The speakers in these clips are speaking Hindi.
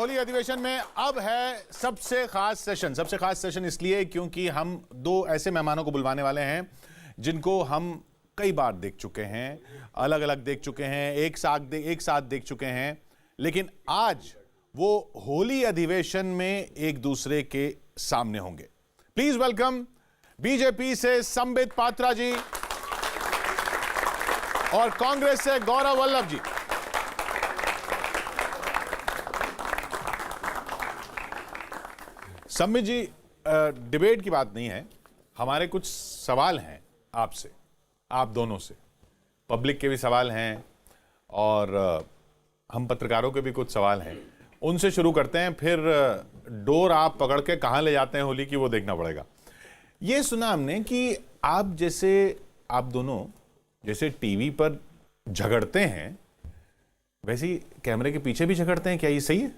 होली अधिवेशन में अब है सबसे खास सेशन। सबसे खास सेशन इसलिए क्योंकि हम दो ऐसे मेहमानों को बुलवाने वाले हैं जिनको हम कई बार देख चुके हैं, अलग अलग देख चुके हैं, एक साथ देख चुके हैं, लेकिन आज वो होली अधिवेशन में एक दूसरे के सामने होंगे। प्लीज वेलकम बीजेपी से संबित पात्रा जी और कांग्रेस से गौरव वल्लभ जी। संबित जी, डिबेट की बात नहीं है, हमारे कुछ सवाल हैं आपसे, आप दोनों से। पब्लिक के भी सवाल हैं और हम पत्रकारों के भी कुछ सवाल हैं, उनसे शुरू करते हैं। फिर डोर आप पकड़ के कहां ले जाते हैं होली की, वो देखना पड़ेगा। ये सुना हमने कि आप दोनों जैसे टीवी पर झगड़ते हैं, वैसे ही कैमरे के पीछे भी झगड़ते हैं, क्या ये सही है?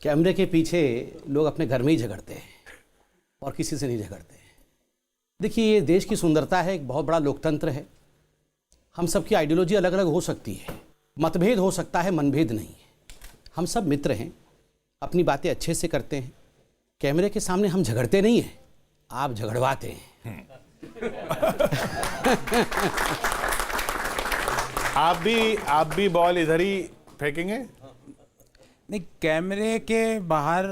कैमरे के पीछे लोग अपने घर में ही झगड़ते हैं और किसी से नहीं झगड़ते हैं। देखिए, ये देश की सुंदरता है, एक बहुत बड़ा लोकतंत्र है। हम सबकी आइडियोलॉजी अलग अलग हो सकती है, मतभेद हो सकता है, मनभेद नहीं है। हम सब मित्र हैं, अपनी बातें अच्छे से करते हैं। कैमरे के सामने हम झगड़ते नहीं हैं, आप झगड़वाते हैं। आप भी बॉल इधर ही फेंकेंगे? नहीं, कैमरे के बाहर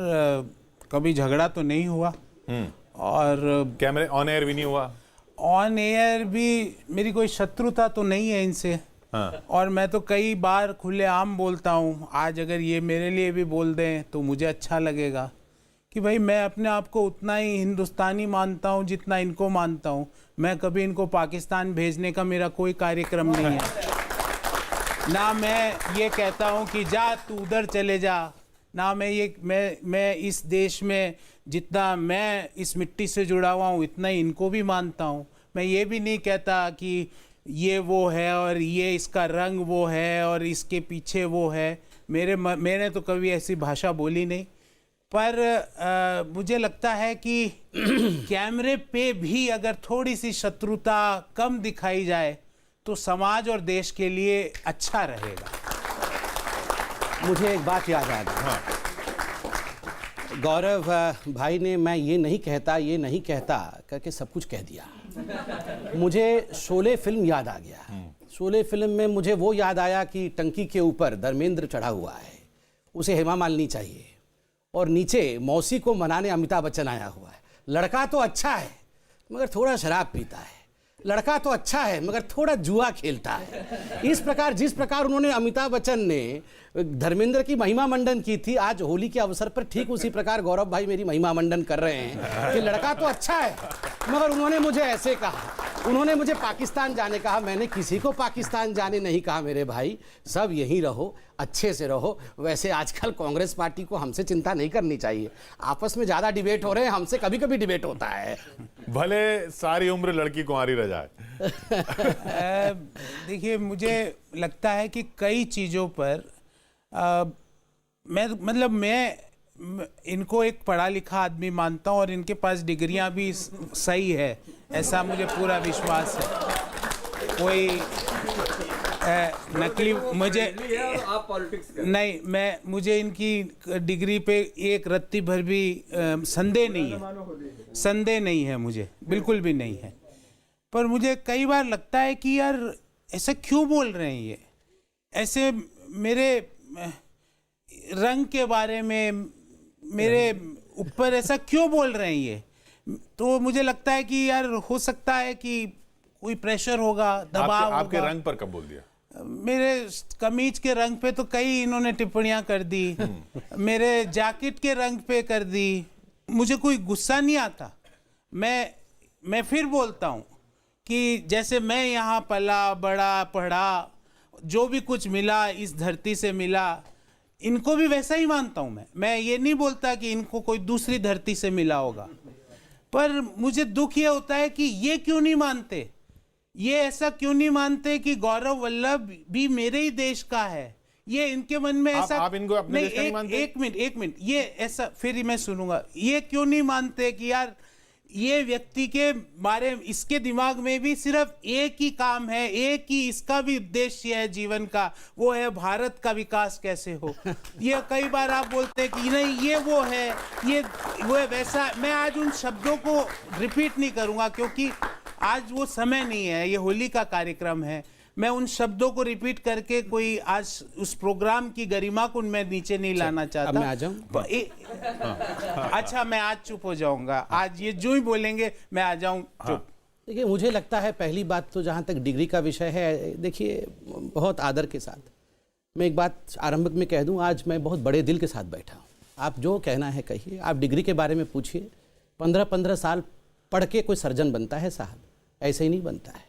कभी झगड़ा तो नहीं हुआ और कैमरे ऑन एयर भी नहीं हुआ। ऑन एयर भी मेरी कोई शत्रुता तो नहीं है इनसे। हाँ। और मैं तो कई बार खुलेआम बोलता हूँ। आज अगर ये मेरे लिए भी बोल दें तो मुझे अच्छा लगेगा कि भाई मैं अपने आप को उतना ही हिंदुस्तानी मानता हूँ जितना इनको मानता हूँ। मैं कभी इनको पाकिस्तान भेजने का मेरा कोई कार्यक्रम नहीं है। ना मैं ये कहता हूँ कि जा तू उधर चले जा, ना मैं इस देश में जितना मैं इस मिट्टी से जुड़ा हुआ हूँ इतना ही इनको भी मानता हूँ। मैं ये भी नहीं कहता कि ये वो है और ये इसका रंग वो है और इसके पीछे वो है। मैंने तो कभी ऐसी भाषा बोली नहीं। पर मुझे लगता है कि कैमरे पे भी अगर थोड़ी सी शत्रुता कम दिखाई जाए तो समाज और देश के लिए अच्छा रहेगा। मुझे एक बात याद आ गई। हाँ। गौरव भाई ने मैं ये नहीं कहता करके सब कुछ कह दिया। मुझे शोले फिल्म याद आ गया। शोले फिल्म में मुझे वो याद आया कि टंकी के ऊपर धर्मेंद्र चढ़ा हुआ है, उसे हेमा मालिनी चाहिए, और नीचे मौसी को मनाने अमिताभ बच्चन आया हुआ है। लड़का तो अच्छा है मगर थोड़ा शराब पीता है, लड़का तो अच्छा है मगर थोड़ा जुआ खेलता है। इस प्रकार जिस प्रकार उन्होंने अमिताभ बच्चन ने धर्मेंद्र की महिमा मंडन की थी, आज होली के अवसर पर ठीक उसी प्रकार गौरव भाई मेरी महिमा मंडन कर रहे हैं कि लड़का तो अच्छा है मगर उन्होंने मुझे ऐसे कहा, उन्होंने मुझे पाकिस्तान जाने कहा। मैंने किसी को पाकिस्तान जाने नहीं कहा मेरे भाई, सब यहीं रहो, अच्छे से रहो। वैसे आजकल कांग्रेस पार्टी को हमसे चिंता नहीं करनी चाहिए, आपस में ज़्यादा डिबेट हो रहे हैं, हमसे कभी कभी डिबेट होता है। भले सारी उम्र लड़की कुंवारी रह जाए। देखिए, मुझे लगता है कि कई चीज़ों पर मैं इनको एक पढ़ा लिखा आदमी मानता हूँ और इनके पास डिग्रियां भी सही है, ऐसा मुझे पूरा विश्वास है। कोई नकली मुझे इनकी डिग्री पे एक रत्ती भर भी संदेह नहीं है, मुझे बिल्कुल भी नहीं है। पर मुझे कई बार लगता है कि यार ऐसा क्यों बोल रहे हैं ये, ऐसे मेरे रंग के बारे में मेरे ऊपर ऐसा क्यों बोल रहे हैं ये। तो मुझे लगता है कि यार हो सकता है कि कोई प्रेशर होगा, दबाव आपके होगा। रंग पर कब बोल दिया? मेरे कमीज के रंग पे तो कई इन्होंने टिप्पणियां कर दी, मेरे जैकेट के रंग पे कर दी। मुझे कोई गुस्सा नहीं आता। मैं फिर बोलता हूँ कि जैसे मैं यहाँ पला बड़ा पढ़ा, जो भी कुछ मिला इस धरती से मिला, इनको भी वैसा ही मानता हूँ। मैं ये नहीं बोलता कि इनको कोई दूसरी धरती से मिला होगा। पर मुझे दुख ये होता है कि ये क्यों नहीं मानते, ये ऐसा क्यों नहीं मानते कि गौरव वल्लभ भी मेरे ही देश का है। ये इनके मन में ऐसा आप इनको अपने देश का नहीं मानते? एक मिनट, ये ऐसा फिर ही मैं सुनूंगा। ये क्यों नहीं मानते कि यार ये व्यक्ति के बारे में, इसके दिमाग में भी सिर्फ एक ही काम है, एक ही इसका भी उद्देश्य है जीवन का, वो है भारत का विकास कैसे हो। ये कई बार आप बोलते हैं कि नहीं ये वो है, ये वो है वैसा। मैं आज उन शब्दों को रिपीट नहीं करूंगा क्योंकि आज वो समय नहीं है, ये होली का कार्यक्रम है। मैं उन शब्दों को रिपीट करके कोई आज उस प्रोग्राम की गरिमा को मैं नीचे नहीं लाना चाहता। अब मैं आ जाऊं? अच्छा, मैं आज चुप हो जाऊंगा। आज ये जो ही बोलेंगे मैं आ जाऊं चुप। देखिए, मुझे लगता है पहली बात तो जहाँ तक डिग्री का विषय है, देखिए बहुत आदर के साथ मैं एक बात आरंभ में कह दूं, आज मैं बहुत बड़े दिल के साथ बैठा हूँ। आप जो कहना है कहिए, आप डिग्री के बारे में पूछिए। 15-15 साल पढ़ के कोई सर्जन बनता है साहब? ऐसे ही नहीं बनता है।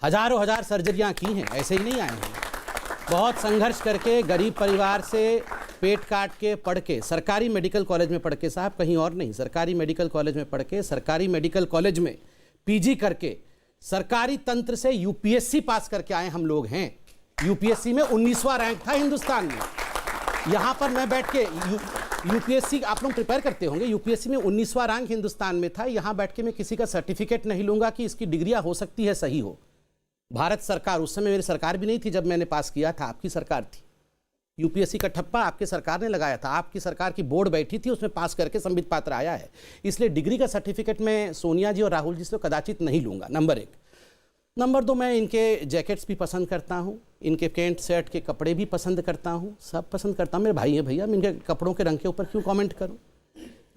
हजारों हजार सर्जरियाँ की हैं, ऐसे ही नहीं आए हैं। बहुत संघर्ष करके, गरीब परिवार से पेट काट के पढ़ के, सरकारी मेडिकल कॉलेज में पढ़ के साहब, कहीं और नहीं, सरकारी मेडिकल कॉलेज में पढ़ के, सरकारी मेडिकल कॉलेज में पीजी करके, सरकारी तंत्र से यूपीएससी पास करके आए हम लोग हैं। यूपीएससी में 19वां रैंक था हिंदुस्तान में। यहाँ पर मैं बैठ के यूपीएससी आप लोग प्रिपेयर करते होंगे, यूपीएससी में 19वां रैंक हिंदुस्तान में था। यहाँ बैठ के मैं किसी का सर्टिफिकेट नहीं लूंगा कि इसकी डिग्रियाँ हो सकती है सही हो। भारत सरकार, उस समय मेरी सरकार भी नहीं थी जब मैंने पास किया था, आपकी सरकार थी। यूपीएससी का ठप्पा आपकी सरकार ने लगाया था, आपकी सरकार की बोर्ड बैठी थी, उसमें पास करके संबित पात्र आया है। इसलिए डिग्री का सर्टिफिकेट मैं सोनिया जी और राहुल जी से कदाचित नहीं लूंगा, नंबर 1। नंबर 2, मैं इनके जैकेट्स भी पसंद करता हूँ, इनके पैंट शर्ट के कपड़े भी पसंद करता हूँ, सब पसंद करता हूँ। मेरे भाई हैं भैया, मैं इनके कपड़ों के रंग के ऊपर क्यों कमेंट करूँ?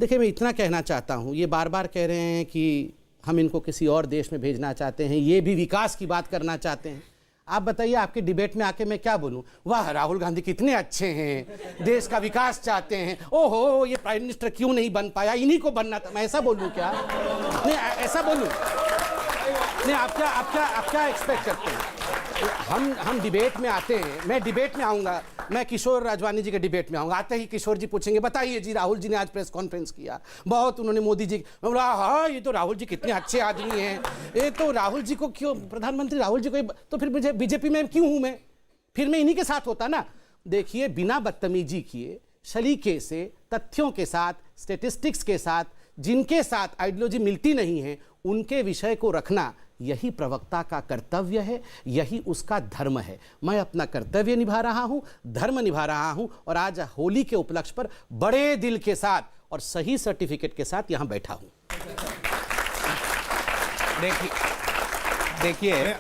देखिए, मैं इतना कहना चाहता हूँ, ये बार बार कह रहे हैं कि हम इनको किसी और देश में भेजना चाहते हैं, ये भी विकास की बात करना चाहते हैं। आप बताइए, आपके डिबेट में आके मैं क्या बोलूं? वाह, राहुल गांधी कितने अच्छे हैं, देश का विकास चाहते हैं, ओहो ये प्राइम मिनिस्टर क्यों नहीं बन पाया, इन्हीं को बनना था। मैं ऐसा बोलूं क्या? नहीं, ऐसा बोलूं नहीं? आप क्या एक्सपेक्ट करते हैं? हम डिबेट में आते हैं, मैं डिबेट में आऊँगा, मैं किशोर राजवानी जी के डिबेट में आऊँगा। आते ही किशोर जी पूछेंगे, बताइए जी राहुल जी ने आज प्रेस कॉन्फ्रेंस किया, बहुत उन्होंने मोदी जी, मैं बोला हाँ ये तो राहुल जी कितने अच्छे आदमी हैं, ये तो राहुल जी को क्यों, प्रधानमंत्री राहुल जी को, तो फिर मुझे बीजेपी में क्यों हूँ मैं? फिर मैं इन्हीं के साथ होता ना। देखिए, बिना बदतमीजी किए, सलीके से, तथ्यों के साथ, स्टेटिस्टिक्स के साथ, जिनके साथ आइडियोलॉजी मिलती नहीं है, उनके विषय को रखना, यही प्रवक्ता का कर्तव्य है, यही उसका धर्म है। मैं अपना कर्तव्य निभा रहा हूं, धर्म निभा रहा हूं, और आज होली के उपलक्ष्य पर बड़े दिल के साथ और सही सर्टिफिकेट के साथ यहां बैठा हूं। देखिए,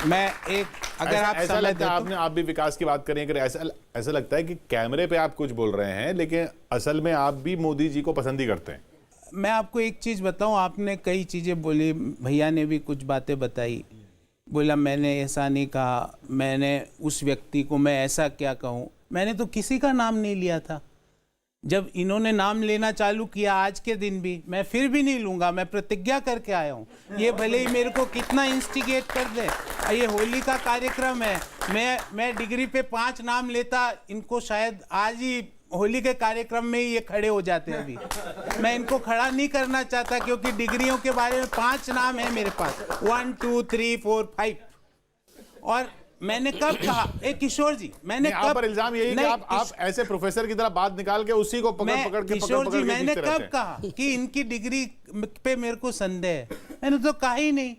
मैं एक, अगर आप ऐसा लगता है आप भी विकास की बात करें, ऐसा लगता है कि कैमरे पे आप कुछ बोल रहे हैं, लेकिन असल में आप भी मोदी जी को पसंद ही करते हैं। मैं आपको एक चीज़ बताऊं, आपने कई चीज़ें बोली, भैया ने भी कुछ बातें बताई, बोला मैंने ऐसा नहीं कहा, मैंने उस व्यक्ति को मैं ऐसा क्या कहूं। मैंने तो किसी का नाम नहीं लिया था। जब इन्होंने नाम लेना चालू किया, आज के दिन भी, मैं फिर भी नहीं लूंगा, मैं प्रतिज्ञा करके आया हूं। ये भले ही मेरे को कितना इंस्टिगेट कर दे, ये होली का कार्यक्रम है, मैं डिग्री पे 5 नाम लेता, इनको शायद आज ही होली के कार्यक्रम में ही ये खड़े हो जाते हैं। अभी मैं इनको खड़ा नहीं करना चाहता क्योंकि डिग्रियों के बारे में 5 नाम है मेरे पास, 1 2 3 4 5। और मैंने कब कहा, किशोर जी, मैंने कब, पर इल्जाम यही कि आप ऐसे प्रोफेसर की तरह बात निकाल के उसी को पकड़ के किशोर जी, मैंने कब कहा कि इनकी डिग्री पे मेरे को संदेह है? मैंने तो कहा ही नहीं।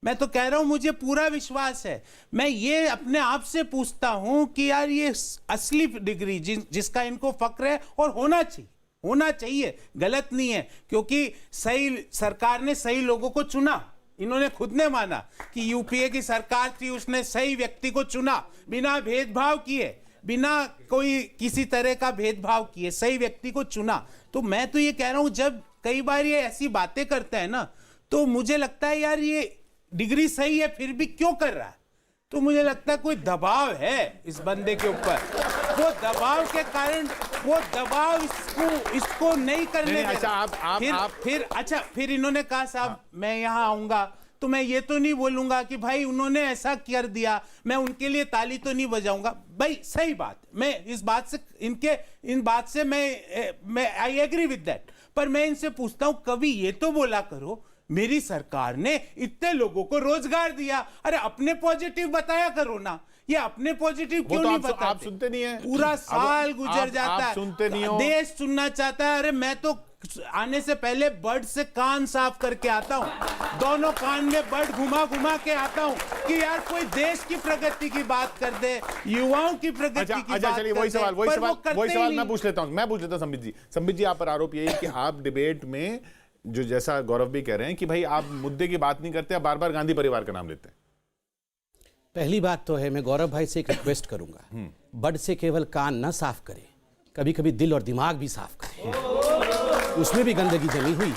मैं तो कह रहा हूं मुझे पूरा विश्वास है। मैं ये अपने आप से पूछता हूं कि यार ये असली डिग्री जिसका इनको फक्र है, और होना चाहिए, गलत नहीं है, क्योंकि सही सरकार ने सही लोगों को चुना। इन्होंने खुद ने माना कि यूपीए की सरकार थी, उसने सही व्यक्ति को चुना, बिना भेदभाव किए, बिना कोई किसी तरह का भेदभाव किए सही व्यक्ति को चुना। तो मैं तो ये कह रहा हूं, जब कई बार ये ऐसी बातें करते हैं ना, तो मुझे लगता है यार ये डिग्री सही है फिर भी क्यों कर रहा है? तो मुझे लगता है कोई दबाव है इस बंदे के ऊपर, वो दबाव के कारण, वो दबाव इसको नहीं करने दे रहा। फिर इन्होंने कहा साहब मैं यहाँ आऊंगा तो मैं ये तो नहीं बोलूंगा कि भाई उन्होंने ऐसा कर दिया, मैं उनके लिए ताली तो नहीं बजाऊंगा। भाई सही बात, मैं इस बात से इन बात से मैं आई एग्री विद दैट। पर मैं इनसे पूछता हूं, कभी ये तो बोला करो मेरी सरकार ने इतने लोगों को रोजगार दिया। अरे अपने पॉजिटिव बताया करो ना, ये अपने पॉजिटिव क्यों तो नहीं आप बताते? सुनते नहीं है, पूरा साल गुजर जाता है, सुनते नहीं हो। देश सुनना चाहता है। अरे मैं तो आने से पहले बर्ड से कान साफ करके आता हूं, दोनों कान में बर्ड घुमा घुमा के आता हूं कि यार कोई देश की प्रगति की बात कर दे, युवाओं की प्रगति की बात चलिए कर वही दे, सवाल पर वो करते वही ही सवाल नहीं। मैं पूछ लेता हूं संबित जी, आप पर आरोप यही कि आप डिबेट में जो जैसा गौरव भी कह रहे हैं कि भाई आप मुद्दे की बात नहीं करते, आप बार बार गांधी परिवार का नाम लेते हैं। पहली बात तो है, मैं गौरव भाई से एक रिक्वेस्ट करूंगा, बर्ड से केवल कान ना साफ करे, कभी कभी दिल और दिमाग भी साफ करे, उसमें भी गंदगी जमी हुई।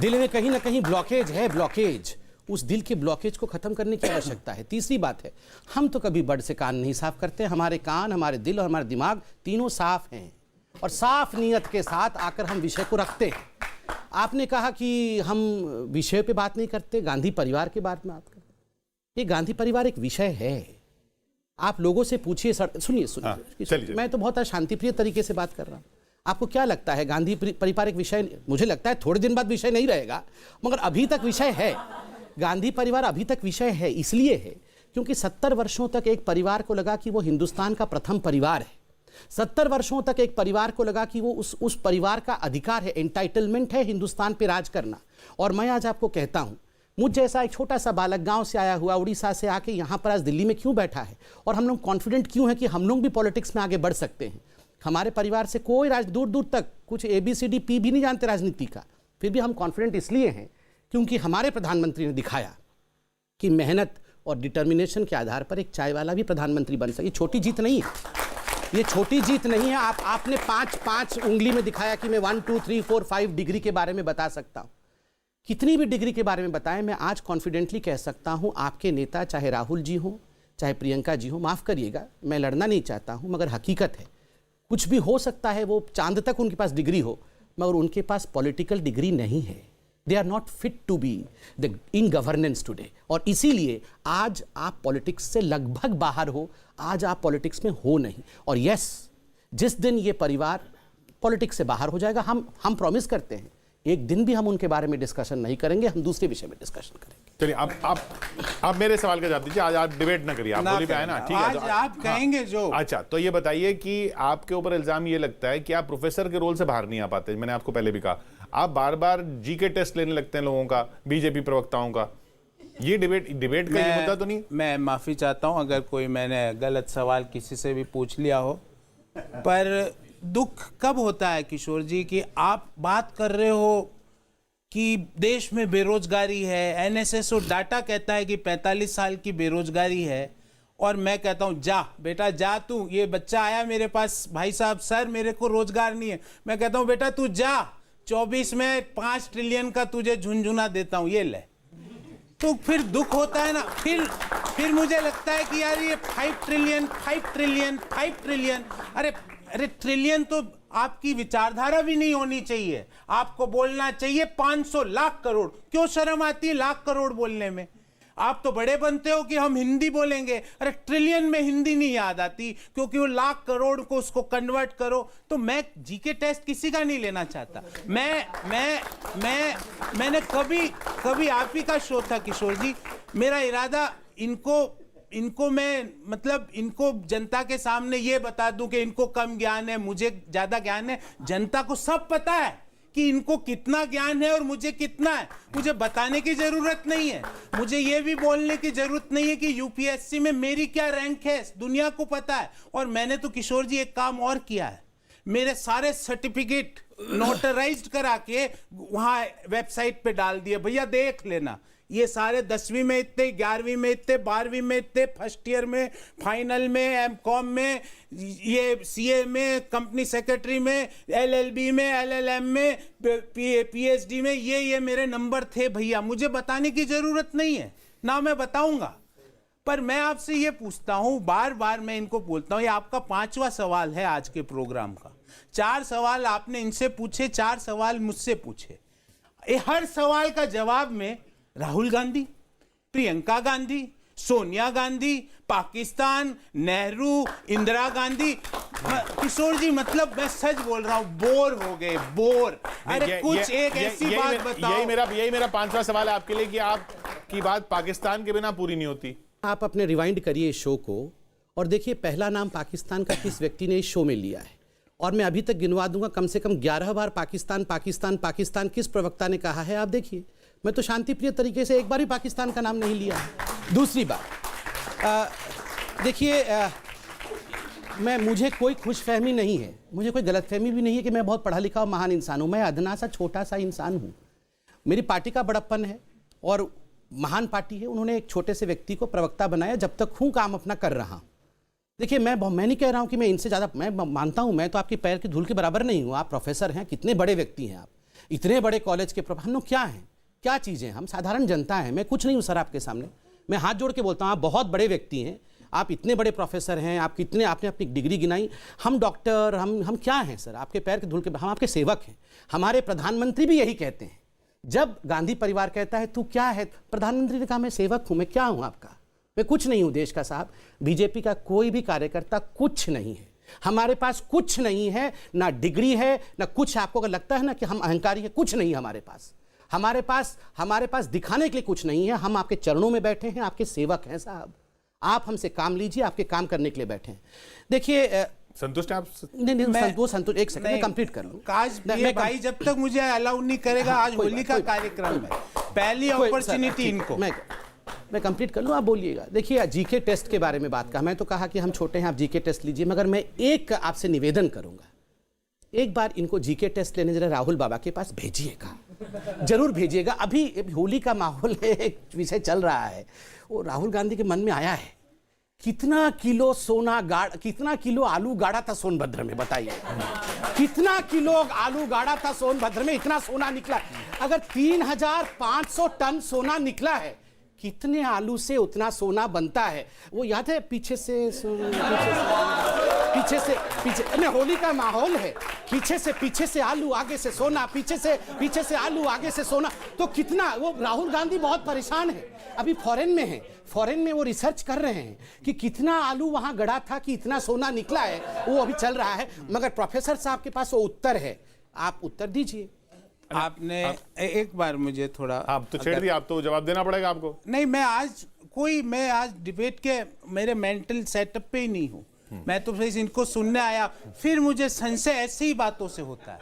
दिल में कहीं ना कहीं ब्लॉकेज है, ब्लॉकेज, उस दिल के ब्लॉकेज को खत्म करने की आवश्यकता है। तीसरी बात है, हम तो कभी बर्ड से कान नहीं साफ करते, हमारे कान, हमारे दिल और हमारे दिमाग तीनों साफ हैं और साफ नीयत के साथ आकर हम विषय को रखते हैं। आपने कहा कि हम विषय पे बात नहीं करते, गांधी परिवार के बारे में बात करते। ये गांधी परिवार एक विषय है, आप लोगों से पूछिए। सुनिए चलिए। मैं तो बहुत शांतिप्रिय तरीके से बात कर रहा हूँ। आपको क्या लगता है गांधी परिवार एक विषय? मुझे लगता है थोड़े दिन बाद विषय नहीं रहेगा, मगर अभी तक विषय है। गांधी परिवार अभी तक विषय है, इसलिए है क्योंकि 70 वर्षों तक एक परिवार को लगा कि वो हिंदुस्तान का प्रथम परिवार है। 70 वर्षों तक एक परिवार को लगा कि वो उस परिवार का अधिकार है, एंटाइटलमेंट है हिंदुस्तान पे राज करना। और मैं आज आपको कहता हूं, मुझ जैसा एक छोटा सा बालक गांव से आया हुआ, उड़ीसा से आके यहां पर आज दिल्ली में क्यों बैठा है, और हम लोग कॉन्फिडेंट क्यों है कि हम लोग भी पॉलिटिक्स में आगे बढ़ सकते हैं। हमारे परिवार से कोई दूर दूर तक कुछ ABCD भी नहीं जानते राजनीति का, फिर भी हम कॉन्फिडेंट इसलिए हैं क्योंकि हमारे प्रधानमंत्री ने दिखाया कि मेहनत और डिटर्मिनेशन के आधार पर एक चाय वाला भी प्रधानमंत्री बन सके। ये छोटी जीत नहीं है, ये छोटी जीत नहीं है। आपने पांच उंगली में दिखाया कि मैं 1 2 3 4 5 डिग्री के बारे में बता सकता हूं। कितनी भी डिग्री के बारे में बताएं, मैं आज कॉन्फिडेंटली कह सकता हूं, आपके नेता चाहे राहुल जी हो चाहे प्रियंका जी हो, माफ करिएगा मैं लड़ना नहीं चाहता हूं, मगर हकीकत है कुछ भी हो सकता है, वो चांद तक उनके पास डिग्री हो, मगर उनके पास पॉलिटिकल डिग्री नहीं है। They are not fit to be in governance today. और इसीलिए आज आप पॉलिटिक्स से लगभग बाहर हो, आज आप पॉलिटिक्स में हो नहीं। और यस, जिस दिन ये परिवार पॉलिटिक्स से बाहर हो जाएगा, हम प्रॉमिस करते हैं एक दिन भी हम उनके बारे में डिस्कशन नहीं करेंगे, हम दूसरे विषय में डिस्कशन करेंगे। चलिए आप मेरे सवाल का जवाब दीजिए। आज आप डिबेट ना करिए, आप बोली पे आए ना, ठीक है? आज आप कहेंगे जो। अच्छा, तो ये बताइए कि आपके ऊपर इल्जाम ये लगता है कि आप प्रोफेसर के रोल से बाहर नहीं आ पाते। मैंने आपको पहले भी कहा, आप बार बार जीके टेस्ट लेने लगते हैं लोगों का, बीजेपी प्रवक्ताओं का। ये डिबेट का ये मुद्दा तो नहीं? मैं माफी चाहता हूं अगर कोई मैंने गलत सवाल किसी से भी पूछ लिया हो, पर दुख कब होता है किशोर जी कि आप बात कर रहे हो कि देश में बेरोजगारी है, NSSO डाटा कहता है कि 45 साल की बेरोजगारी है, और मैं कहता हूं जा बेटा जा तू, ये बच्चा आया मेरे पास, भाई साहब सर मेरे को रोजगार नहीं है, मैं कहता हूं बेटा तू जा, 24 में 5 ट्रिलियन का तुझे झुनझुना देता हूं, ये ले। तो फिर दुख होता है ना, फिर मुझे लगता है कि यार ये 5 ट्रिलियन 5 ट्रिलियन 5 ट्रिलियन, अरे ट्रिलियन तो आपकी विचारधारा भी नहीं होनी चाहिए। आपको बोलना चाहिए 500 लाख करोड़। क्यों शर्म आती है लाख करोड़ बोलने में? आप तो बड़े बनते हो कि हम हिंदी बोलेंगे, अरे ट्रिलियन में हिंदी नहीं याद आती, क्योंकि वो लाख करोड़ को उसको कन्वर्ट करो। तो मैं जीके टेस्ट किसी का नहीं लेना चाहता। मैंने कभी आप ही का शो था किशोर जी, मेरा इरादा इनको मैं मतलब इनको जनता के सामने ये बता दूं कि इनको कम ज्ञान है, मुझे ज्यादा ज्ञान है। जनता को सब पता है कि इनको कितना ज्ञान है और मुझे कितना है, मुझे बताने की जरूरत नहीं है। मुझे ये भी बोलने की जरूरत नहीं है कि यूपीएससी में मेरी क्या रैंक है, दुनिया को पता है। और मैंने तो किशोर जी एक काम और किया है, मेरे सारे सर्टिफिकेट नोटराइज्ड करा के वहां वेबसाइट पे डाल दिए, भैया देख लेना। ये सारे 10वीं में इतने, 11वीं में इतने, 12वीं में इतने, फर्स्ट ईयर में, फाइनल में, MCOM में, ये CA में, कंपनी सेक्रेटरी में, LLB में, LLM में, PhD में, ये मेरे नंबर थे भैया। मुझे बताने की जरूरत नहीं है, ना मैं बताऊंगा। पर मैं आपसे ये पूछता हूं, बार बार मैं इनको बोलता हूं, ये आपका 5वां सवाल है आज के प्रोग्राम का। 4 सवाल आपने इनसे पूछे, 4 सवाल मुझसे पूछे। हर सवाल का जवाब में राहुल गांधी, प्रियंका गांधी, सोनिया गांधी, पाकिस्तान, नेहरू, इंदिरा गांधी। किशोर जी मतलब मैं सच बोल रहा हूं, बोर हो गए, बोर। अरे कुछ एक ऐसी बात बताओ। यही मेरा 5वां सवाल है आपके लिए कि आपकी बात पाकिस्तान के बिना पूरी नहीं होती। आप अपने रिवाइंड करिए इस शो को और देखिए पहला नाम पाकिस्तान का किस व्यक्ति ने इस शो में लिया है, और मैं अभी तक गिनवा दूंगा कम से कम 11 बार पाकिस्तान पाकिस्तान पाकिस्तान किस प्रवक्ता ने कहा है। आप देखिए, मैं तो शांतिप्रिय तरीके से एक बार भी पाकिस्तान का नाम नहीं लिया है। दूसरी बात, देखिए, मुझे कोई खुशफहमी नहीं है, मुझे कोई गलतफहमी भी नहीं है कि मैं बहुत पढ़ा लिखा और महान इंसान हूँ। मैं अदना सा छोटा सा इंसान हूँ। मेरी पार्टी का बड़प्पन है और महान पार्टी है, उन्होंने एक छोटे से व्यक्ति को प्रवक्ता बनाया। जब तक हूँ काम अपना कर रहा हूँ। देखिए, मैं नहीं कह रहा हूँ कि मैं इनसे ज़्यादा, मैं मानता हूँ मैं तो आपके पैर की धूल के बराबर नहीं हूँ। आप प्रोफेसर हैं, कितने बड़े व्यक्ति हैं आप, इतने बड़े कॉलेज के हम लोग क्या हैं, क्या चीज़ें, हम साधारण जनता हैं। मैं कुछ नहीं हूँ सर आपके सामने। मैं हाथ जोड़ के बोलता हूँ, आप बहुत बड़े व्यक्ति हैं, आप इतने बड़े प्रोफेसर हैं, आप कितने, आपने अपनी डिग्री गिनाई। हम डॉक्टर, हम क्या हैं सर, आपके पैर के धूल के, हम आपके सेवक हैं। हमारे प्रधानमंत्री भी यही कहते हैं। जब गांधी परिवार कहता है तू क्या है, प्रधानमंत्री ने कहा मैं सेवक हूं, मैं क्या हूं आपका, मैं कुछ नहीं हूं देश का साहब। बीजेपी का कोई भी कार्यकर्ता कुछ नहीं है। हमारे पास कुछ नहीं है, ना डिग्री है ना कुछ। आपको अगर लगता है ना कि हम अहंकारी हैं, कुछ नहीं हमारे पास। हमारे पास दिखाने के लिए कुछ नहीं है। हम आपके चरणों में बैठे हैं, आपके सेवक हैं साहब। आप हमसे काम लीजिए, आपके काम करने के लिए बैठे हैं। देखिए, संतुष्ट हैं आप? नहीं, वो संतुष्ट, एक सेकंड में कंप्लीट कर लूं। काश ये भाई जब तक मुझे अलाउ नहीं करेगा। आज होली का कार्यक्रम है, पहली अपॉर्चुनिटी इनको। मैं कंप्लीट कर लूं, आप बोलिएगा। देखिए, जीके टेस्ट के बारे में बात कहा, मैं तो कहा कि हम छोटे हैं, आप जीके टेस्ट लीजिए, मगर मैं एक आपसे निवेदन करूंगा, एक बार इनको जीके टेस्ट लेने जरा राहुल बाबा के पास भेजिएगा, जरूर भेजिएगा। अभी होली का माहौल है, एक विषय चल रहा है, वो राहुल गांधी के मन में आया है, कितना किलो कितना किलो आलू गाड़ा था सोनभद्र में, बताइए। कितना किलो आलू गाड़ा था सोनभद्र में, इतना सोना निकला। अगर 3500 टन सोना निकला है, कितने आलू से उतना सोना बनता है? वो याद है, पीछे से होली का माहौल है, पीछे से आलू, आगे से सोना, पीछे से आलू, आगे से सोना। तो कितना, वो राहुल गांधी बहुत परेशान है, अभी फॉरेन में है, फॉरेन में वो रिसर्च कर रहे हैं कि कितना आलू वहां गड़ा था कि इतना सोना निकला है, वो अभी चल रहा है। मगर प्रोफेसर साहब के पास वो उत्तर है, आप उत्तर दीजिए। आपने एक बार मुझे थोड़ा, आप तो छेड़ दिया, आप तो जवाब देना पड़ेगा आपको। नहीं, मैं आज डिबेट के मेरे मेंटल सेटअप पे ही नहीं हूँ। मैं तो बस इनको सुनने आया। फिर मुझे संशय ऐसी ही बातों से होता है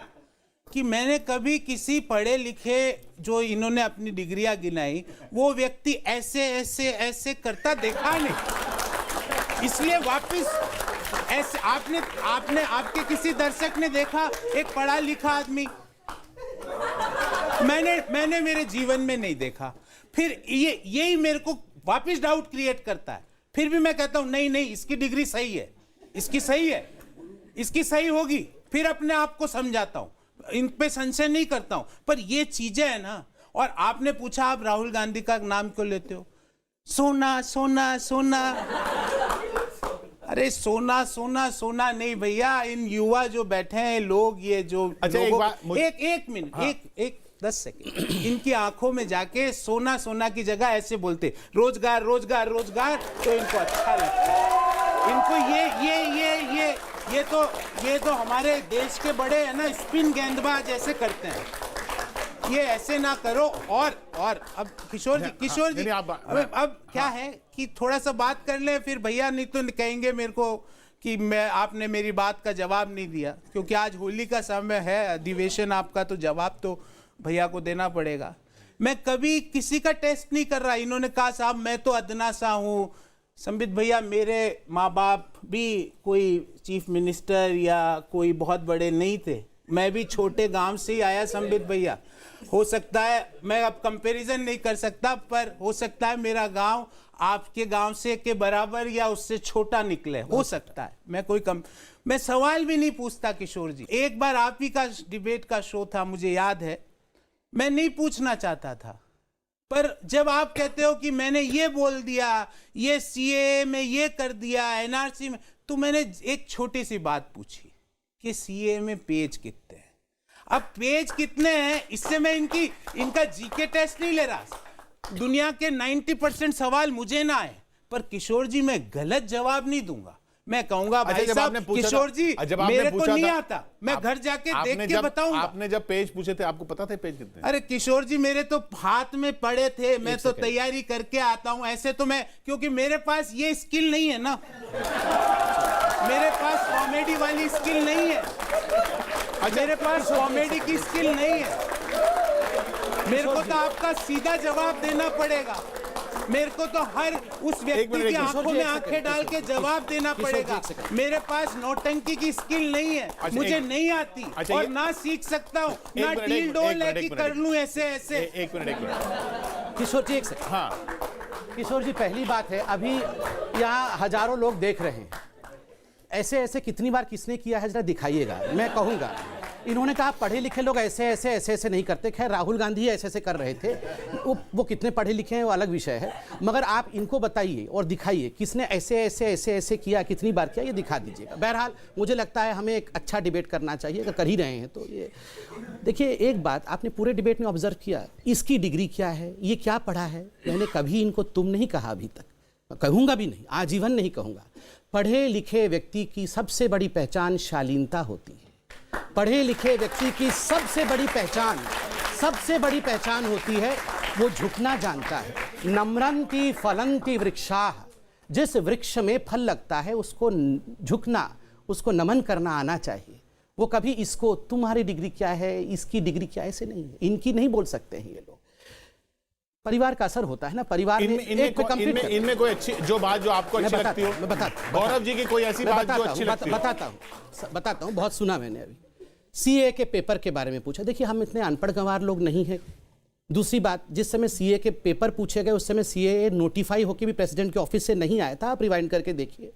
कि मैंने कभी किसी पढ़े लिखे, जो इन्होंने अपनी डिग्रियां गिनाई, वो व्यक्ति ऐसे करता देखा नहीं। इसलिए वापस ऐसे आपके किसी दर्शक ने देखा एक पढ़ा लिखा आदमी, मैंने मेरे जीवन में नहीं देखा। फिर यही मेरे को वापस डाउट क्रिएट करता है। फिर भी मैं कहता हूं नहीं, इसकी डिग्री सही है, इसकी सही होगी। फिर अपने आप को समझाता हूं, इन पे संशय नहीं करता हूं। पर ये चीजें है ना। और आपने पूछा आप राहुल गांधी का नाम क्यों लेते हो? सोना सोना सोना, अरे सोना सोना सोना नहीं भैया। इन युवा जो बैठे हैं लोग, ये जो अच्छा, एक मिनट, हाँ। एक 10 सेकंड, इनकी आंखों में जाके सोना सोना की जगह ऐसे बोलते रोजगार रोजगार रोजगार, तो इनको अच्छा लगता है। इनको ये तो हमारे देश के बड़े है ना, स्पिन गेंदबाज ऐसे करते हैं। ये ऐसे ना करो। और अब किशोर जी अब क्या है कि थोड़ा सा बात कर ले, फिर भैया नहीं तो कहेंगे मेरे को कि आपने मेरी बात का जवाब नहीं दिया। क्योंकि आज होली का समय है, अधिवेशन आपका, तो जवाब तो भैया को देना पड़ेगा। मैं कभी किसी का टेस्ट नहीं कर रहा। इन्होंने कहा साहब मैं तो अदना सा हूँ। संबित भैया, मेरे माँ बाप भी कोई चीफ मिनिस्टर या कोई बहुत बड़े नहीं थे। मैं भी छोटे गांव से ही आया संबित भैया। हो सकता है, मैं अब कंपैरिजन नहीं कर सकता, पर हो सकता है मेरा गांव आपके गांव से के बराबर या उससे छोटा निकले, हो सकता है। मैं सवाल भी नहीं पूछता किशोर जी। एक बार आप ही का डिबेट का शो था, मुझे याद है, मैं नहीं पूछना चाहता था, पर जब आप कहते हो कि मैंने ये बोल दिया, ये सीए में ये कर दिया, एनआरसी में, तो मैंने एक छोटी सी बात पूछी कि सीए में पेज कितने हैं। अब पेज कितने हैं इससे मैं इनका जीके टेस्ट नहीं ले रहा। दुनिया के 90% सवाल मुझे ना आए, पर किशोर जी मैं गलत जवाब नहीं दूंगा। मैं कहूंगा भाई जब साहब आपने पूछा किशोर जी जब आपने मेरे को पूछा नहीं था, आता, मैं घर जाके आपने देख के जब- बताऊंगा। आपने जब पेज पूछे थे आपको पता थे पेज कितने हैं? अरे किशोर जी मेरे तो हाथ में पड़े थे, मैं तो सेकंड। तैयारी करके आता हूं ऐसे तो मैं, क्योंकि मेरे पास ये स्किल नहीं है ना, मेरे पास कॉमेडी वाली स्किल नहीं है, मेरे पास कॉमेडी की स्किल नहीं है। मेरे को तो आपका सीधा जवाब देना पड़ेगा, मेरे को तो हर उस व्यक्ति की आंखों में आंखें डाल के जवाब देना पड़ेगा। मेरे पास नौटंकी की स्किल नहीं है, मुझे नहीं आती और ना सीख सकता हूँ, ना डील डोल है कि कर लूं ऐसे ऐसे। एक मिनट किशोर जी एक सेकंड। हाँ किशोर जी पहली बात है, अभी यहाँ हजारों लोग देख रहे हैं, ऐसे ऐसे कितनी बार किसने किया है जरा दिखाइएगा। मैं कहूँगा इन्होंने कहा पढ़े लिखे लोग ऐसे ऐसे ऐसे ऐसे नहीं करते, खैर राहुल गांधी ऐसे ऐसे कर रहे थे, वो कितने पढ़े लिखे हैं वो अलग विषय है, मगर आप इनको बताइए और दिखाइए किसने ऐसे ऐसे ऐसे ऐसे किया, कितनी बार किया, ये दिखा दीजिएगा। बहरहाल मुझे लगता है हमें एक अच्छा डिबेट करना चाहिए, अगर कर ही रहे हैं तो ये देखिए। एक बात आपने पूरे डिबेट में ऑब्जर्व किया, इसकी डिग्री क्या है, ये क्या पढ़ा है। मैंने कभी इनको तुम नहीं कहा अभी तक, कहूँगा भी नहीं, आजीवन नहीं कहूँगा। पढ़े लिखे व्यक्ति की सबसे बड़ी पहचान शालीनता होती है। पढ़े लिखे व्यक्ति की सबसे बड़ी पहचान होती है वो झुकना जानता है। नम्रंति फलंति वृक्षाः, जिस वृक्ष में फल लगता है उसको झुकना, उसको नमन करना आना चाहिए। वो कभी इसको तुम्हारी डिग्री क्या है, इसकी डिग्री क्या है, ऐसे नहीं है। इनकी नहीं बोल सकते हैं ये लोग। परिवार का असर होता है ना, परिवार में इनमें कोई अच्छी जो बात जो आपको अच्छी लगती हो, मैं बताता गौरव जी की कोई ऐसी बात जो अच्छी लगती हो। बताता हूँ, बहुत सुना मैंने अभी। सीए के पेपर के बारे में पूछा, देखिए हम इतने अनपढ़ गंवार लोग नहीं हैं। दूसरी बात, जिस समय सीए के पेपर पूछे गए उस समय सीए नोटिफाई होकर भी प्रेसिडेंट के ऑफिस से नहीं आया था, आप रिवाइंड करके देखिए।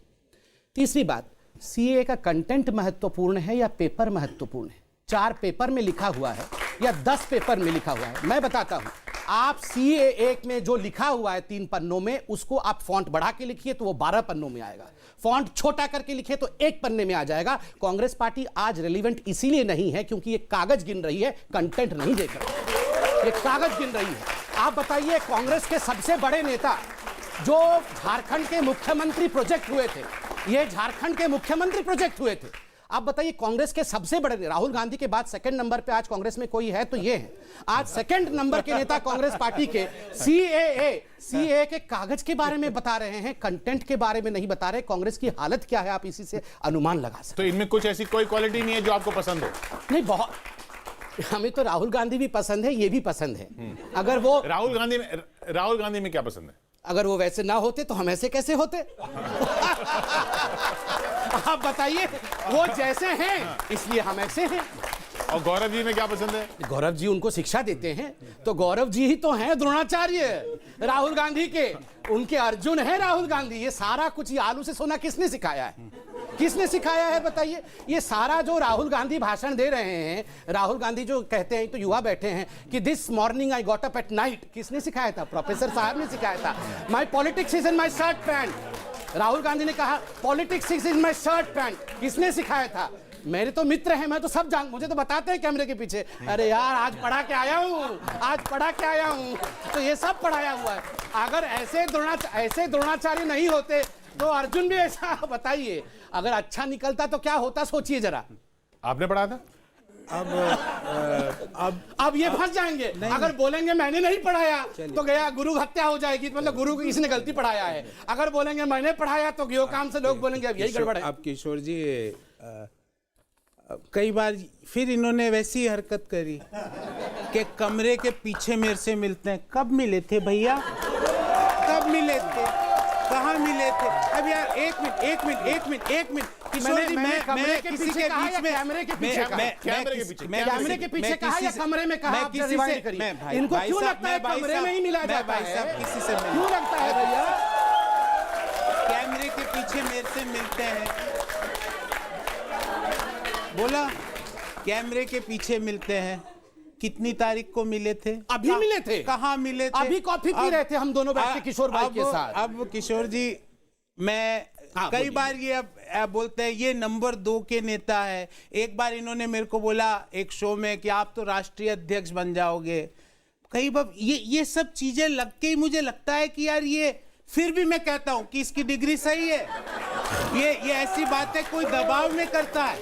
तीसरी बात, सीए का कंटेंट महत्वपूर्ण है या पेपर महत्वपूर्ण है? 4 पेपर में लिखा हुआ है या 10 पेपर में लिखा हुआ है? मैं बताता हूं, आप सीए में जो लिखा हुआ है 3 पन्नों में, उसको आप फॉन्ट बढ़ा के लिखिए तो वो 12 पन्नों में आएगा, फॉन्ट छोटा करके लिखिए तो 1 पन्ने में आ जाएगा। कांग्रेस पार्टी आज रेलिवेंट इसीलिए नहीं है क्योंकि ये कागज गिन रही है, कंटेंट नहीं देख रही, ये कागज गिन रही है। आप बताइए, कांग्रेस के सबसे बड़े नेता जो झारखंड के मुख्यमंत्री प्रोजेक्ट हुए थे, ये झारखंड के मुख्यमंत्री प्रोजेक्ट हुए थे। आप बताइए, कांग्रेस के सबसे बड़े, राहुल गांधी के बाद सेकंड नंबर पे आज कांग्रेस में कोई है तो ये है। आज सेकंड नंबर के नेता कांग्रेस पार्टी के सीए के कागज के बारे में बता रहे हैं, कंटेंट के बारे में नहीं बता रहे। कांग्रेस की हालत क्या है आप इसी से अनुमान लगा सकते। तो इनमें कुछ ऐसी कोई क्वालिटी नहीं है जो आपको पसंद हो? नहीं, बहुत, हमें तो राहुल गांधी भी पसंद है, ये भी पसंद है। अगर वो राहुल गांधी में क्या पसंद है? अगर वो वैसे ना होते तो हम ऐसे कैसे होते? आप बताइए, वो जैसे हैं इसलिए हम ऐसे हैं। और गौरव जी में क्या पसंद है? गौरव जी उनको शिक्षा देते हैं, तो गौरव जी ही तो हैं द्रोणाचार्य राहुल गांधी के, उनके अर्जुन है राहुल गांधी। ये सारा कुछ, ये आलू से सोना किसने सिखाया है? किसने सिखाया है बताइए? ये सारा जो राहुल गांधी भाषण दे रहे हैं, राहुल गांधी जो कहते हैं, तो युवा बैठे हैं कि this morning I got up at night, किसने सिखाया था? प्रोफेसर साहब ने सिखाया था। My politics is in my shirt pant, Rahul Gandhi ने कहा politics is in my shirt pant, किसने सिखाया था? मेरे तो मित्र हैं, मैं तो सब मुझे तो बताते हैं कैमरे के पीछे, अरे यार आज पढ़ा के आया हूँ, तो ये सब पढ़ाया हुआ है। अगर ऐसे द्रोणाचार्य नहीं होते तो अर्जुन भी ऐसा, बताइए अगर अच्छा निकलता तो क्या होता, सोचिए जरा। आपने पढ़ा था? अब ये फंस जाएंगे, अगर बोलेंगे मैंने नहीं पढ़ाया तो गया गुरु हत्या हो जाएगी, मतलब गुरु को इसने गलती पढ़ाया है। अगर बोलेंगे मैंने पढ़ाया तो यो काम से लोग बोलेंगे अब यही गड़बड़ है। अब किशोर जी कई बार फिर इन्होंने वैसी हरकत करी कि कमरे के पीछे मेरे से मिलते हैं। कब मिले थे भैया? कब मिले थे? कहाँ मिले थे? अब यार एक मिनट किशोर जी, मैं किसी के बीच में कैमरे के पीछे कहा या कमरे में कहा? आप रिवाइंड करिए। इनको क्यों लगता है कमरे में ही मिला जाता है? किसी से क्यों लगता है भैया? कैमरे के पीछे मेरे से मिलते हैं, बोला कैमरे के पीछे मिलते हैं। कितनी तारीख को मिले थे? अभी मिले थे। कहाँ मिले थे? अभी कॉफी पी रहे थे हम दोनों बैठ के किशोर भाई के साथ। अब किशोर जी, मैं कई बार ये अब बोलते हैं ये नंबर 2 के नेता है। एक बार इन्होंने मेरे को बोला एक शो में कि आप तो राष्ट्रीय अध्यक्ष बन जाओगे। कई बार ये सब चीजें लग के ही मुझे लगता है कि यार ये फिर भी मैं कहता हूं कि इसकी डिग्री सही है। ये ऐसी बातें कोई दबाव में करता है।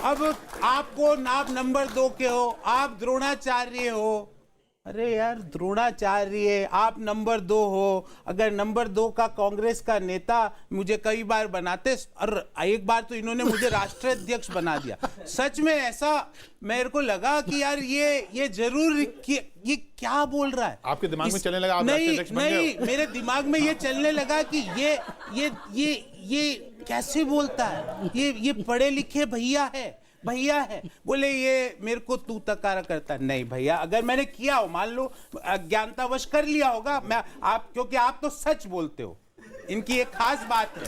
अब आपको आप नंबर 2 के हो, आप द्रोणाचार्य हो। अरे यार, द्रोणाचार्य, आप नंबर 2 हो। अगर नंबर 2 का कांग्रेस का नेता मुझे कई बार बनाते, और एक बार तो इन्होंने मुझे राष्ट्रीय अध्यक्ष बना दिया। सच में ऐसा मेरे को लगा कि यार ये जरूर ये क्या बोल रहा है। आपके दिमाग में चलने लगा आप राष्ट्रीय अध्यक्ष बन गए हो? नहीं, मेरे दिमाग में ये चलने लगा कि ये कैसे बोलता है। ये पढ़े लिखे भैया है। बोले ये मेरे को तू तकारा करता। नहीं भैया, अगर मैंने किया हो, मान लो अज्ञानतावश कर लिया होगा, क्योंकि आप तो सच बोलते हो। इनकी एक खास बात है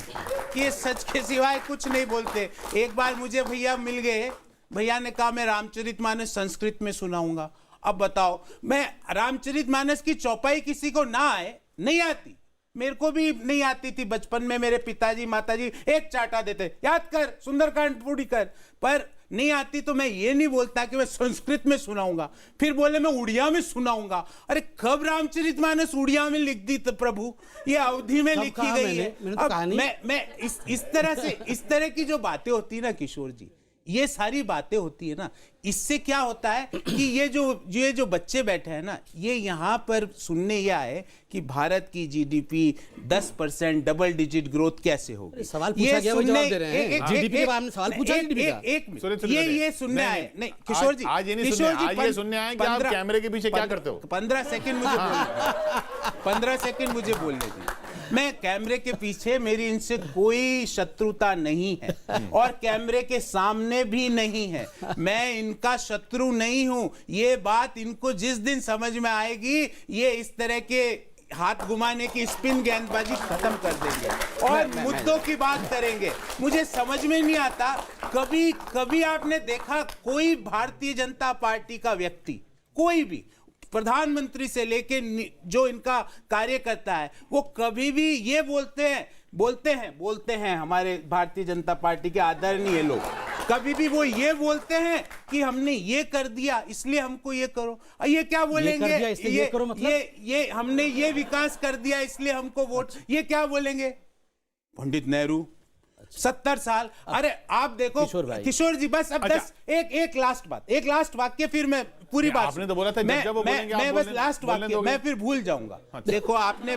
कि ये सच के सिवाय कुछ नहीं बोलते। एक बार मुझे भैया मिल गए, भैया ने कहा मैं रामचरितमानस संस्कृत में सुनाऊंगा। अब बताओ, मैं रामचरितमानस की चौपाई किसी को ना आए, नहीं आती, मेरे को भी नहीं आती थी। बचपन में मेरे पिताजी माताजी एक चाटा देते, याद कर, सुंदरकांड पूरी कर, पर नहीं आती तो मैं ये नहीं बोलता कि मैं संस्कृत में सुनाऊंगा। फिर बोले मैं उड़िया में सुनाऊंगा। अरे कब रामचरितमानस उड़िया में लिख दी तो प्रभु, ये अवधि में लिखी गई है। अब मैं इस तरह की जो बातें होती है ना किशोर जी, ये सारी बातें होती है ना, इससे क्या होता है कि ये जो बच्चे बैठे हैं ना, ये यहाँ पर सुनने ये आए कि भारत की जीडीपी 10% डबल डिजिट ग्रोथ कैसे होगी। सवाल पूछा गया, वो जवाब दे रहे हैं। जीडीपी के बारे में सवाल पूछा ये सुनने आए। नहीं किशोर जी, आज ये सुनने आए कि आप कैमरे के पीछे क्या करते हो। 15 सेकंड मुझे बोलने दीजिए। मैं कैमरे के पीछे, मेरी इनसे कोई शत्रुता नहीं है और कैमरे के सामने भी नहीं है। मैं इनका शत्रु नहीं हूं। ये बात इनको जिस दिन समझ में आएगी, ये इस तरह के हाथ घुमाने की स्पिन गेंदबाजी खत्म कर देंगे और मुद्दों की बात करेंगे। मुझे समझ में नहीं आता, कभी आपने देखा कोई भारतीय जनता पार्टी का व्यक्ति, कोई भी प्रधानमंत्री से लेके जो इनका कार्यकर्ता है, वो कभी भी ये बोलते हैं हमारे भारतीय जनता पार्टी के आदरणीय लोग, कभी भी वो ये बोलते हैं कि हमने ये कर दिया इसलिए हमको ये करो। ये क्या बोलेंगे, ये हमने ये विकास कर दिया इसलिए हमको वोट, ये क्या बोलेंगे। पंडित नेहरू 70 साल। अरे आप देखो किशोर जी, बस अब 10 एक लास्ट वाक्य, फिर मैं पूरी बात। आपने तो बोला था मैं बस लास्ट वाक्य, मैं फिर भूल जाऊंगा। देखो आपने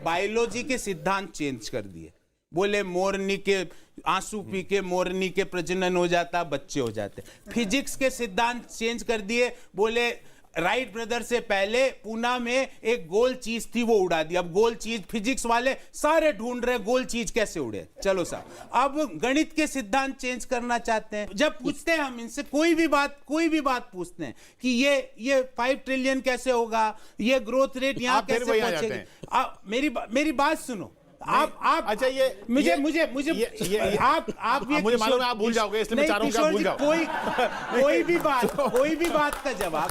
बायोलॉजी के सिद्धांत चेंज कर दिए। बोले मोरनी के आंसू पी के मोरनी के प्रजनन हो जाता, बच्चे हो जाते। फिजिक्स के सिद्धांत चेंज कर दिए। बोले राइट ब्रदर से पहले पूना में एक गोल चीज थी, वो उड़ा दी। अब गोल चीज फिजिक्स वाले सारे ढूंढ रहे गोल चीज कैसे उड़े। चलो साहब, अब गणित के सिद्धांत चेंज करना चाहते हैं। जब पूछते हैं हम इनसे कोई भी बात पूछते हैं कि ये 5 ट्रिलियन कैसे होगा, ये ग्रोथ रेट यहाँ कैसे पहुंचेगी। मेरी बात सुनो। आप अच्छा, ये मुझे आप मुझे मालूम है आप भूल जाओगे, इसलिए मैं चाह रहा हूं कि आप भूल जाओ। कोई भी बात का जवाब,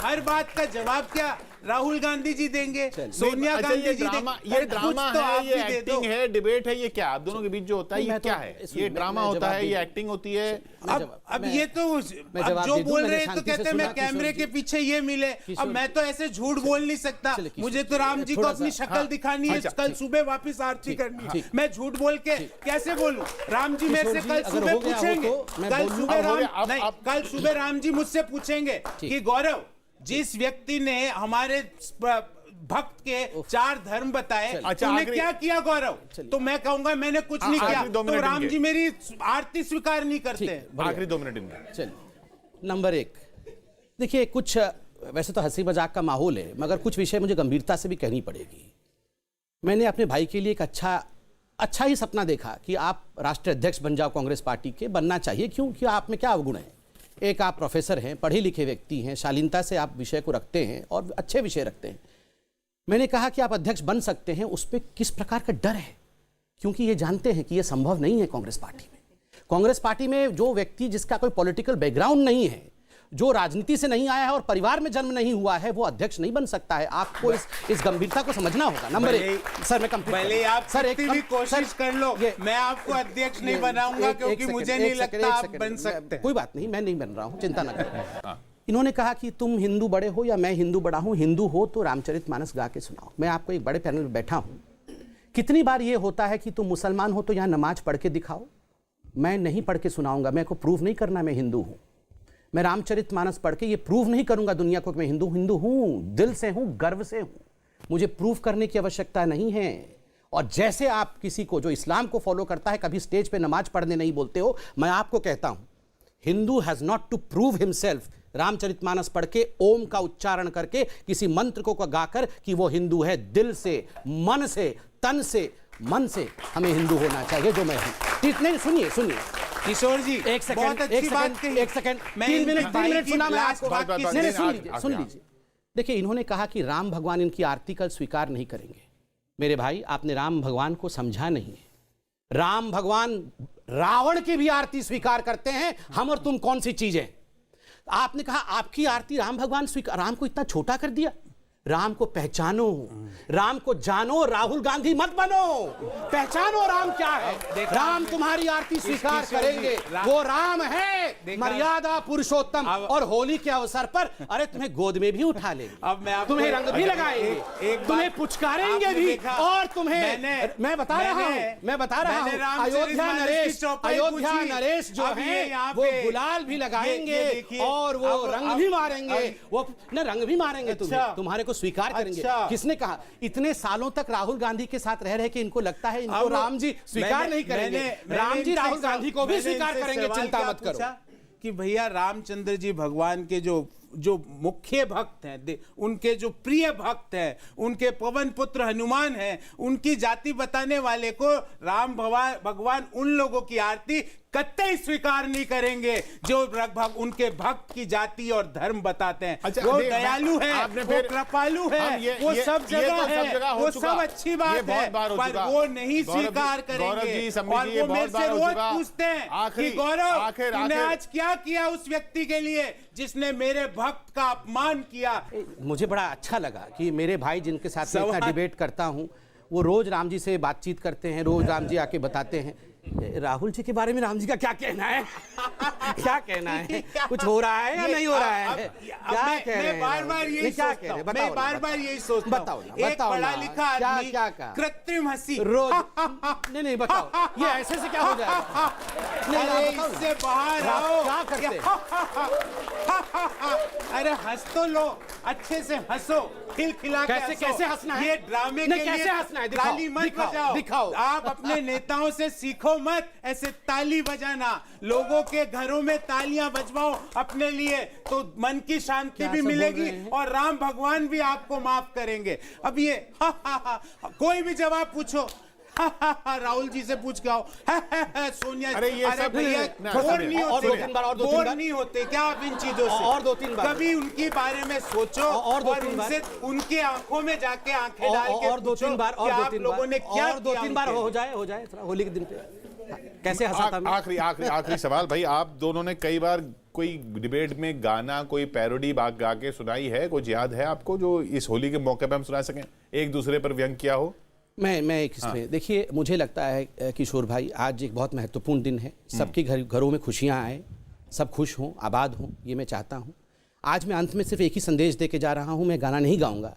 हर बात का जवाब क्या राहुल गांधी जी देंगे, सोनिया गांधी जी देंगे। ये ड्रामा है, ये एक्टिंग है, डिबेट है, ये क्या आप दोनों के बीच जो होता है ये क्या है? ये ड्रामा होता है, ये एक्टिंग होती है। अब ये तो जो बोल रहे हैं तो कहते हैं मैं कैमरे के पीछे ये मिले। अब मैं तो ऐसे झूठ बोल नहीं सकता, मुझे तो राम जी को अपनी शक्ल दिखानी है, कल सुबह वापस आरती करनी है। मैं झूठ बोल के कैसे बोलूं? राम जी मेरे से कल सुबह पूछेंगे, कल सुबह राम जी मुझसे पूछेंगे कि गौरव, जिस व्यक्ति ने हमारे भक्त के 4 धर्म बताए, तूने क्या किया गौरव? तो मैं कहूंगा मैंने कुछ नहीं किया। तो राम जी मेरी आरती स्वीकार नहीं करते। आखिरी 2 मिनट इनके। चलिए, नंबर 1 देखिए, कुछ वैसे तो हंसी मजाक का माहौल है, मगर कुछ विषय मुझे गंभीरता से भी कहनी पड़ेगी। मैंने अपने भाई के लिए एक अच्छा ही सपना देखा कि आप राष्ट्रीय अध्यक्ष बन जाओ कांग्रेस पार्टी के। बनना चाहिए, क्योंकि आप में क्या अवगुण है। एक आप प्रोफेसर हैं, पढ़े लिखे व्यक्ति हैं, शालीनता से आप विषय को रखते हैं और अच्छे विषय रखते हैं। मैंने कहा कि आप अध्यक्ष बन सकते हैं, उस पर किस प्रकार का डर है, क्योंकि ये जानते हैं कि ये संभव नहीं है कांग्रेस पार्टी में। कांग्रेस पार्टी में जो व्यक्ति जिसका कोई पॉलिटिकल बैकग्राउंड नहीं है, जो राजनीति से नहीं आया है और परिवार में जन्म नहीं हुआ है, वो अध्यक्ष नहीं बन सकता है। आपको इस गंभीरता को समझना होगा। नंबर 1 सर, मैं पहले आप सर एक भी कोशिश कर लो, मैं आपको अध्यक्ष नहीं बनाऊंगा, क्योंकि मुझे नहीं लगता आप बन सकते। कोई बात नहीं, मैं नहीं बन रहा हूं, चिंता न करें। इन्होंने कहा कि तुम हिंदू बड़े हो या मैं हिंदू बड़ा हूं, हिंदू हो तो रामचरितमानस गा के सुनाओ। मैं आपको एक बड़े पैनल में बैठा हूं, कितनी बार ये होता है कि तुम मुसलमान हो तो यहां नमाज पढ़ के दिखाओ। मैं नहीं पढ़ के सुनाऊंगा, मेरे को प्रूव नहीं करना मैं हिंदू हूं। मैं रामचरितमानस पढ़ के ये प्रूव नहीं करूंगा दुनिया को कि मैं हिंदू हूं, दिल से हूं, गर्व से हूं। मुझे प्रूव करने की आवश्यकता नहीं है। और जैसे आप किसी को जो इस्लाम को फॉलो करता है कभी स्टेज पे नमाज पढ़ने नहीं बोलते हो, मैं आपको कहता हूं Hindu has not to prove himself. Ramcharitmanas पढ़ के ओम का उच्चारण करके किसी मंत्र को गाकर कि वो हिंदू है, दिल से, मन से, तन से, मन से हमें हिंदू होना चाहिए जो मैं हूं। नहीं, सुनिए सुनिए किशोर जी, एक सेकंड, बहुत अच्छी बात कही। एक सेकंड, मैं 3 मिनट सुना मैं लास्ट आपको। बात की नहीं, सुनिए, सुन लीजिए। देखिए, इन्होंने कहा कि राम भगवान इनकी आरती कल स्वीकार नहीं करेंगे। मेरे भाई, आपने राम भगवान को समझा नहीं है। राम भगवान रावण की भी आरती स्वीकार करते हैं। हम और तुम कौन सी चीज है? आपने कहा आपकी आरती राम भगवान स्वीकार, राम को इतना छोटा कर दिया। राम को पहचानो, राम को जानो, राहुल गांधी मत बनो, पहचानो राम क्या है। राम तुम्हारी आरती स्वीकार करेंगे, वो राम है, मर्यादा पुरुषोत्तम। और होली के अवसर पर अरे तुम्हें गोद में भी उठा लेंगे, अब मैं तुम्हें रंग भी लगाएंगे, तुम्हें पुचकारेंगे भी, और तुम्हें मैं बता रहा हूं अयोध्या नरेश जो है वो गुलाल भी लगाएंगे और वो रंग भी मारेंगे, वो न रंग भी मारेंगे, तुम्हारे को स्वीकार करेंगे। किसने कहा? इतने सालों तक राहुल गांधी के साथ रह रहे कि इनको लगता है इनको राम जी स्वीकार नहीं करेंगे। राम जी राहुल गांधी को भी स्वीकार करेंगे, चिंता मत करो। कि भैया रामचंद्र जी भगवान के जो मुख्य भक्त हैं, उनके जो प्रिय भक्त हैं, उनके पवन पुत्र हनुमान हैं, उनकी जाति बताने वाले को राम भगवान उन लोगों की आरती कतई स्वीकार नहीं करेंगे जो उनके भक्त की जाति और धर्म बताते हैं। अच्छा, वो दयालु है, वो कृपालु है, वो सब जगह है, वो सब अच्छी बात है, पर वो नहीं स्वीकार करेंगे। और वो मेरे से रोज पूछते हैं कि गौरव तूने आज क्या किया उस व्यक्ति के लिए जिसने मेरे भक्त का अपमान किया। मुझे बड़ा अच्छा लगा कि मेरे भाई जिनके साथ मैं इतना डिबेट करता हूं वो रोज राम जी से बातचीत करते हैं, रोज राम जी आके बताते हैं राहुल जी के बारे में राम जी का क्या कहना है। क्या कहना है, कुछ हो रहा है या नहीं हो रहा है, क्या कह रहे हैं? बार-बार यही सोचता हूं, मैं बार-बार यही सोचता हूं। बताओ एक पढ़ा लिखा आदमी कृत्रिम हंसी रोज नहीं बताओ ये ऐसे से क्या हो जाएगा? अरे इससे बाहर आओ, क्या करते? अरे हंस तो लो, अच्छे से हंसो, खिलखिला के हंसो। कैसे हंसना है? ये ड्रामे के लिए कैसे हंसना है? ताली मत बजाओ। आप अपने नेताओं से सीखो मत ऐसे ताली बजाना, लोगों के घरों में तालियां बजवाओ अपने लिए, तो मन की शांति भी मिलेगी और राम भगवान भी आपको माफ करेंगे। अब ये कोई भी जवाब पूछो, राहुल जी से पूछ के आओ, सोनिया, अरे ये सब भैया बोर नहीं होते क्या आप इन चीजों से? और 2-3 बार कभी उनके बारे में सोचो और उनसे उनके आंखों में जाके आंखें डाल के और 2-3 बार और आप लोगों ने क्या और 2-3 बार हो जाए थोड़ा होली के दिन पे कैसे हंसा था। आखिरी सवाल भाई, आप दोनों ने कई बार कोई डिबेट में गाना, कोई पैरोडी गा के सुनाई है, कुछ याद है आपको जो इस होली के मौके पे हम सुना सकें, एक दूसरे पर व्यंग किया हो? मैं एक इसमें देखिए, मुझे लगता है किशोर भाई आज एक बहुत महत्वपूर्ण दिन है, सबके घरों में खुशियां आए, सब खुश हों, आबाद हों, ये मैं चाहता हूं। आज मैं अंत में सिर्फ एक ही संदेश दे के जा रहा हूं, मैं गाना नहीं गाऊंगा,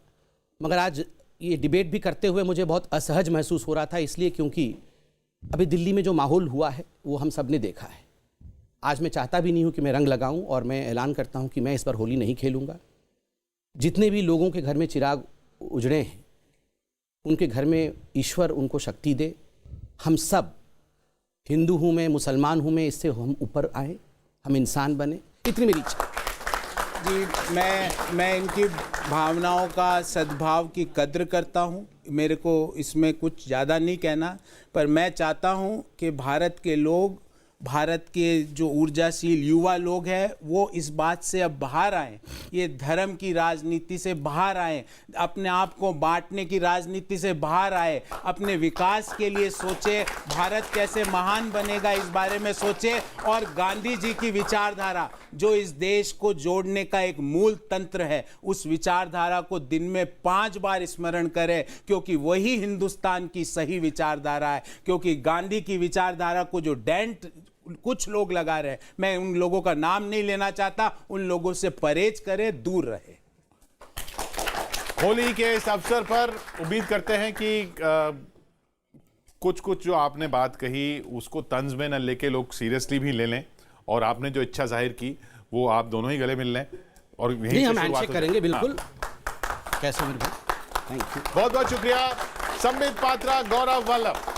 मगर आज ये डिबेट भी करते हुए मुझे बहुत असहज महसूस हो रहा था, इसलिए क्योंकि अभी दिल्ली में जो माहौल हुआ है वो हम सब ने देखा है। आज मैं चाहता भी नहीं हूं कि मैं रंग लगाऊं और मैं ऐलान करता हूं कि मैं इस बार होली नहीं खेलूंगा। जितने भी लोगों के घर में चिराग उजड़े हैं उनके घर में ईश्वर उनको शक्ति दे। हम सब, हिंदू हूं मैं, मुसलमान हूं मैं, इससे हम ऊपर आए, हम इंसान बने, इतनी मेरी इच्छा। जी, मैं इनकी भावनाओं का, सद्भाव की कद्र करता हूं। मेरे को इसमें कुछ ज़्यादा नहीं कहना, पर मैं चाहता हूं कि भारत के लोग, भारत के जो ऊर्जाशील युवा लोग हैं वो इस बात से अब बाहर आएँ, ये धर्म की राजनीति से बाहर आएँ, अपने आप को बांटने की राजनीति से बाहर आए, अपने विकास के लिए सोचे, भारत कैसे महान बनेगा इस बारे में सोचे, और गांधी जी की विचारधारा जो इस देश को जोड़ने का एक मूल तंत्र है, उस विचारधारा को दिन में 5 बार स्मरण करें, क्योंकि वही हिंदुस्तान की सही विचारधारा है। क्योंकि गांधी की विचारधारा को जो डेंट कुछ लोग लगा रहे हैं। मैं उन लोगों का नाम नहीं लेना चाहता, उन लोगों से परहेज करे, दूर रहे। होली के इस अवसर पर उम्मीद करते हैं कि कुछ कुछ जो आपने बात कही उसको तंज में न लेके लोग सीरियसली भी ले लें, और आपने जो इच्छा जाहिर की वो आप दोनों ही गले मिल लें और यहीं नहीं, से हम शुरुआत हैंडशेक हो करेंगे जाए। बिल्कुल। कैसे मेरे भाई, थैंक यू। बहुत बहुत शुक्रिया संबित पात्रा, गौरव वल्लभ।